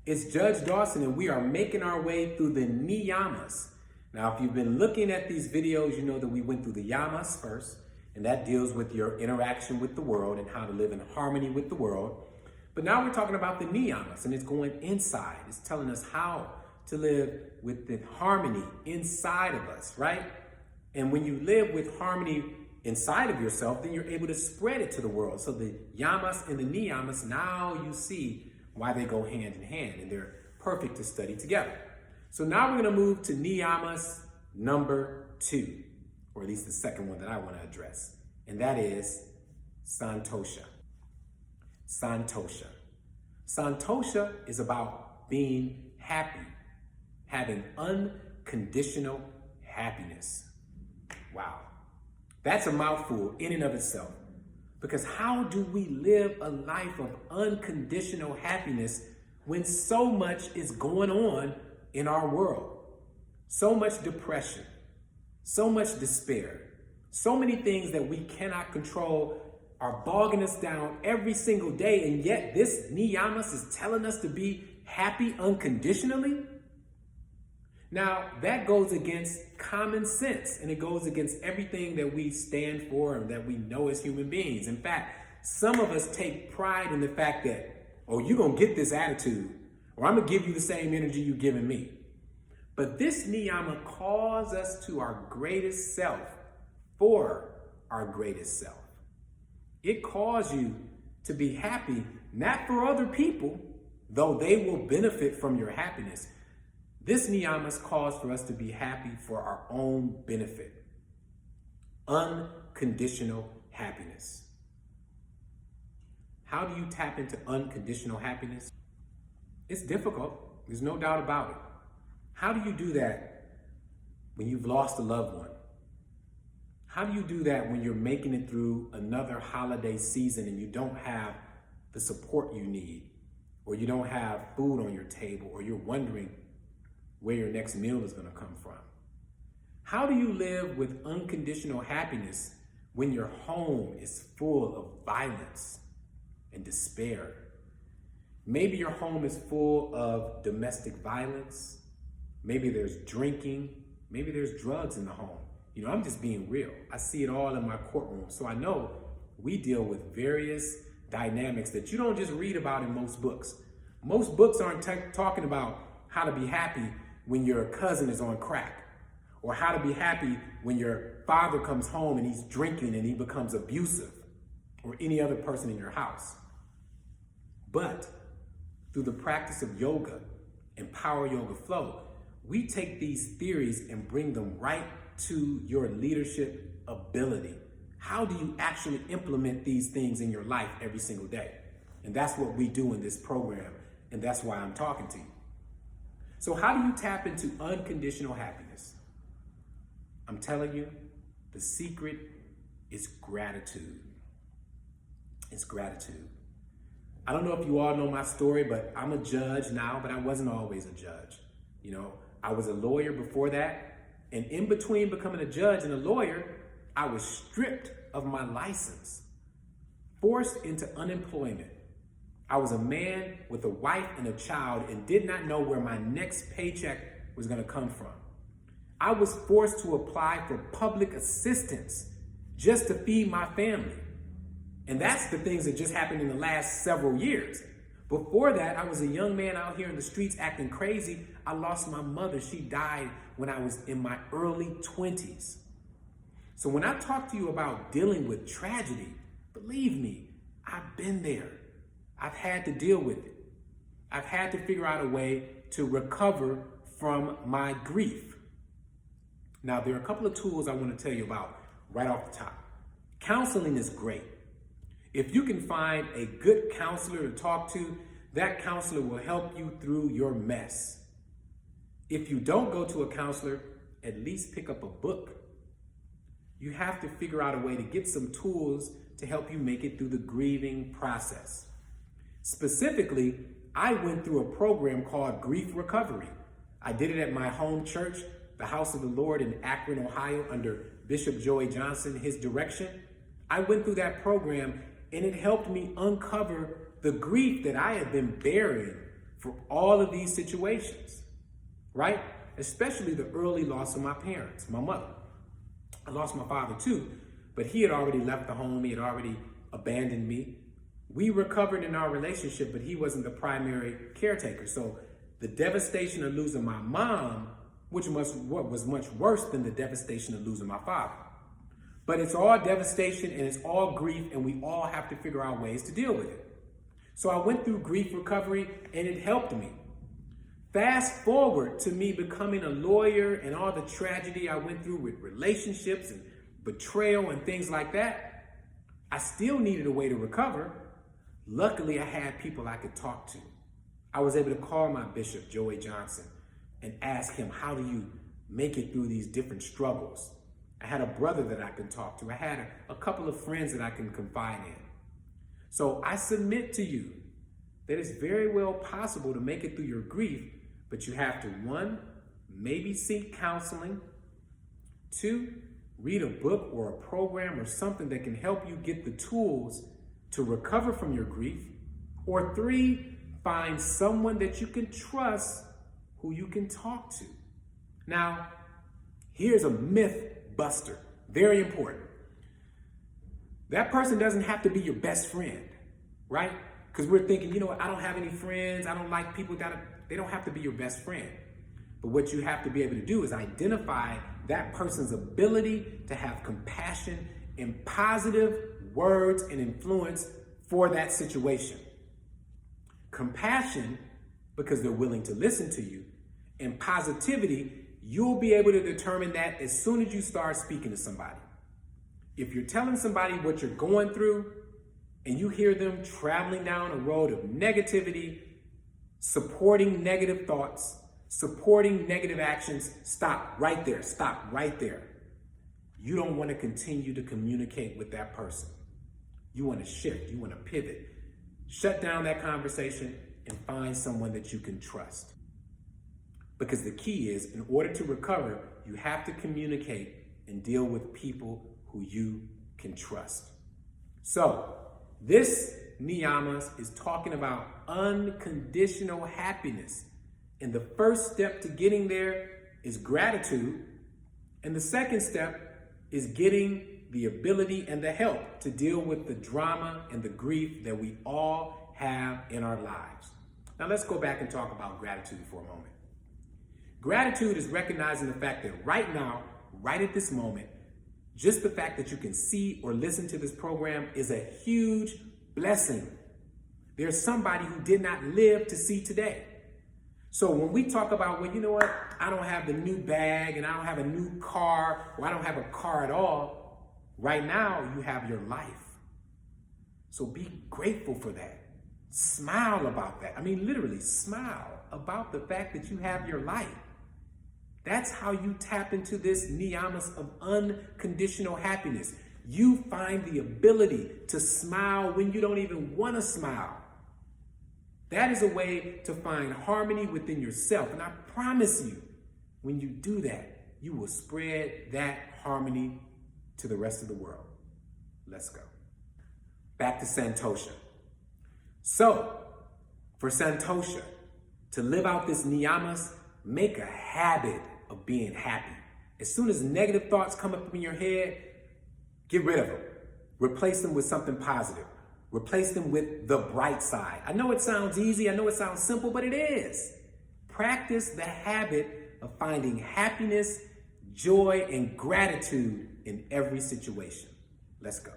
It's Judge Dawson, and we are making our way through the niyamas. Now, if you've been looking at these videos, you know that we went through the yamas first, and that deals with your interaction with the world and how to live in harmony with the world. But now we're talking about the niyamas, and it's going inside. It's telling us how to live with the harmony inside of us, right? And when you live with harmony inside of yourself, then you're able to spread it to the world. So the yamas and the niyamas, now you see why they go hand in hand, and they're perfect to study together. So now we're going to move to niyamas number 2, or at least the second one that I want to address, and that is Santosha. Santosha. Santosha is about being happy, having unconditional happiness. Wow. That's a mouthful in and of itself. Because how do we live a life of unconditional happiness when so much is going on in our world? So much depression, so much despair, so many things that we cannot control are bogging us down every single day, and yet this niyamas is telling us to be happy unconditionally? Now, that goes against common sense, and it goes against everything that we stand for and that we know as human beings. In fact, some of us take pride in the fact that, oh, you're going to get this attitude, or I'm going to give you the same energy you're giving me. But this niyama calls us to our greatest self for our greatest self. It calls you to be happy, not for other people, though they will benefit from your happiness. This niyamas calls for us to be happy for our own benefit. Unconditional happiness. How do you tap into unconditional happiness? It's difficult. There's no doubt about it. How do you do that when you've lost a loved one? How do you do that when you're making it through another holiday season and you don't have the support you need, or you don't have food on your table, or you're wondering where your next meal is going to come from? How do you live with unconditional happiness when your home is full of violence and despair? Maybe your home is full of domestic violence. Maybe there's drinking. Maybe there's drugs in the home. You know, I'm just being real. I see it all in my courtroom. So I know we deal with various dynamics that you don't just read about in most books. Most books aren't talking about how to be happy when your cousin is on crack, or how to be happy when your father comes home and he's drinking and he becomes abusive, or any other person in your house. But through the practice of yoga and power yoga flow, we take these theories and bring them right to your leadership ability. How do you actually implement these things in your life every single day? And that's what we do in this program, and that's why I'm talking to you. So how do you tap into unconditional happiness? I'm telling you, the secret is gratitude. It's gratitude. I don't know if you all know my story, but I'm a judge now, but I wasn't always a judge. You know, I was a lawyer before that, and in between becoming a judge and a lawyer, I was stripped of my license, forced into unemployment. I was a man with a wife and a child and did not know where my next paycheck was going to come from. I was forced to apply for public assistance just to feed my family. And that's the things that just happened in the last several years. Before that, I was a young man out here in the streets acting crazy. I lost my mother. She died when I was in my early 20s. So when I talk to you about dealing with tragedy, believe me, I've been there. I've had to deal with it. I've had to figure out a way to recover from my grief. Now, there are a couple of tools I want to tell you about right off the top. Counseling is great. If you can find a good counselor to talk to, that counselor will help you through your mess. If you don't go to a counselor, at least pick up a book. You have to figure out a way to get some tools to help you make it through the grieving process. Specifically, I went through a program called Grief Recovery. I did it at my home church, the House of the Lord in Akron, Ohio, under Bishop Joey Johnson, his direction. I went through that program, and it helped me uncover the grief that I had been bearing for all of these situations, right? Especially the early loss of my parents, my mother. I lost my father too, but he had already left the home. He had already abandoned me. We recovered in our relationship, but he wasn't the primary caretaker. So the devastation of losing my mom, which was much worse than the devastation of losing my father. But it's all devastation and it's all grief, and we all have to figure out ways to deal with it. So I went through grief recovery and it helped me. Fast forward to me becoming a lawyer and all the tragedy I went through with relationships and betrayal and things like that. I still needed a way to recover. Luckily, I had people I could talk to. I was able to call my bishop, Joey Johnson, and ask him, how do you make it through these different struggles? I had a brother that I could talk to. I had a couple of friends that I can confide in. So I submit to you that it's very well possible to make it through your grief, but you have to, 1, maybe seek counseling. 2, read a book or a program or something that can help you get the tools to recover from your grief. Or 3, find someone that you can trust who you can talk to. Now, here's a myth buster, very important. That person doesn't have to be your best friend, right? Because we're thinking, I don't have any friends. I don't like people they don't have to be your best friend. But what you have to be able to do is identify that person's ability to have compassion and positive words and influence for that situation. Compassion, because they're willing to listen to you, and positivity, you'll be able to determine that as soon as you start speaking to somebody. If you're telling somebody what you're going through and you hear them traveling down a road of negativity, supporting negative thoughts, supporting negative actions, stop right there. Stop right there. You don't want to continue to communicate with that person. You want to shift. You want to pivot. Shut down that conversation and find someone that you can trust. Because the key is, in order to recover, you have to communicate and deal with people who you can trust. So, this niyamas is talking about unconditional happiness. And the first step to getting there is gratitude. And the second step is getting the ability and the help to deal with the drama and the grief that we all have in our lives. Now let's go back and talk about gratitude for a moment. Gratitude is recognizing the fact that right now, right at this moment, just the fact that you can see or listen to this program is a huge blessing. There's somebody who did not live to see today. So when we talk about, well, you know what? I don't have the new bag and I don't have a new car, or I don't have a car at all. Right now, you have your life. So be grateful for that. Smile about that. I mean, literally smile about the fact that you have your life. That's how you tap into this niyamas of unconditional happiness. You find the ability to smile when you don't even want to smile. That is a way to find harmony within yourself. And I promise you, when you do that, you will spread that harmony to the rest of the world. Let's go. Back to Santosha. So, for Santosha, to live out this niyamas, make a habit of being happy. As soon as negative thoughts come up in your head, get rid of them. Replace them with something positive. Replace them with the bright side. I know it sounds easy, I know it sounds simple, but it is. Practice the habit of finding happiness, joy, and gratitude in every situation. Let's go.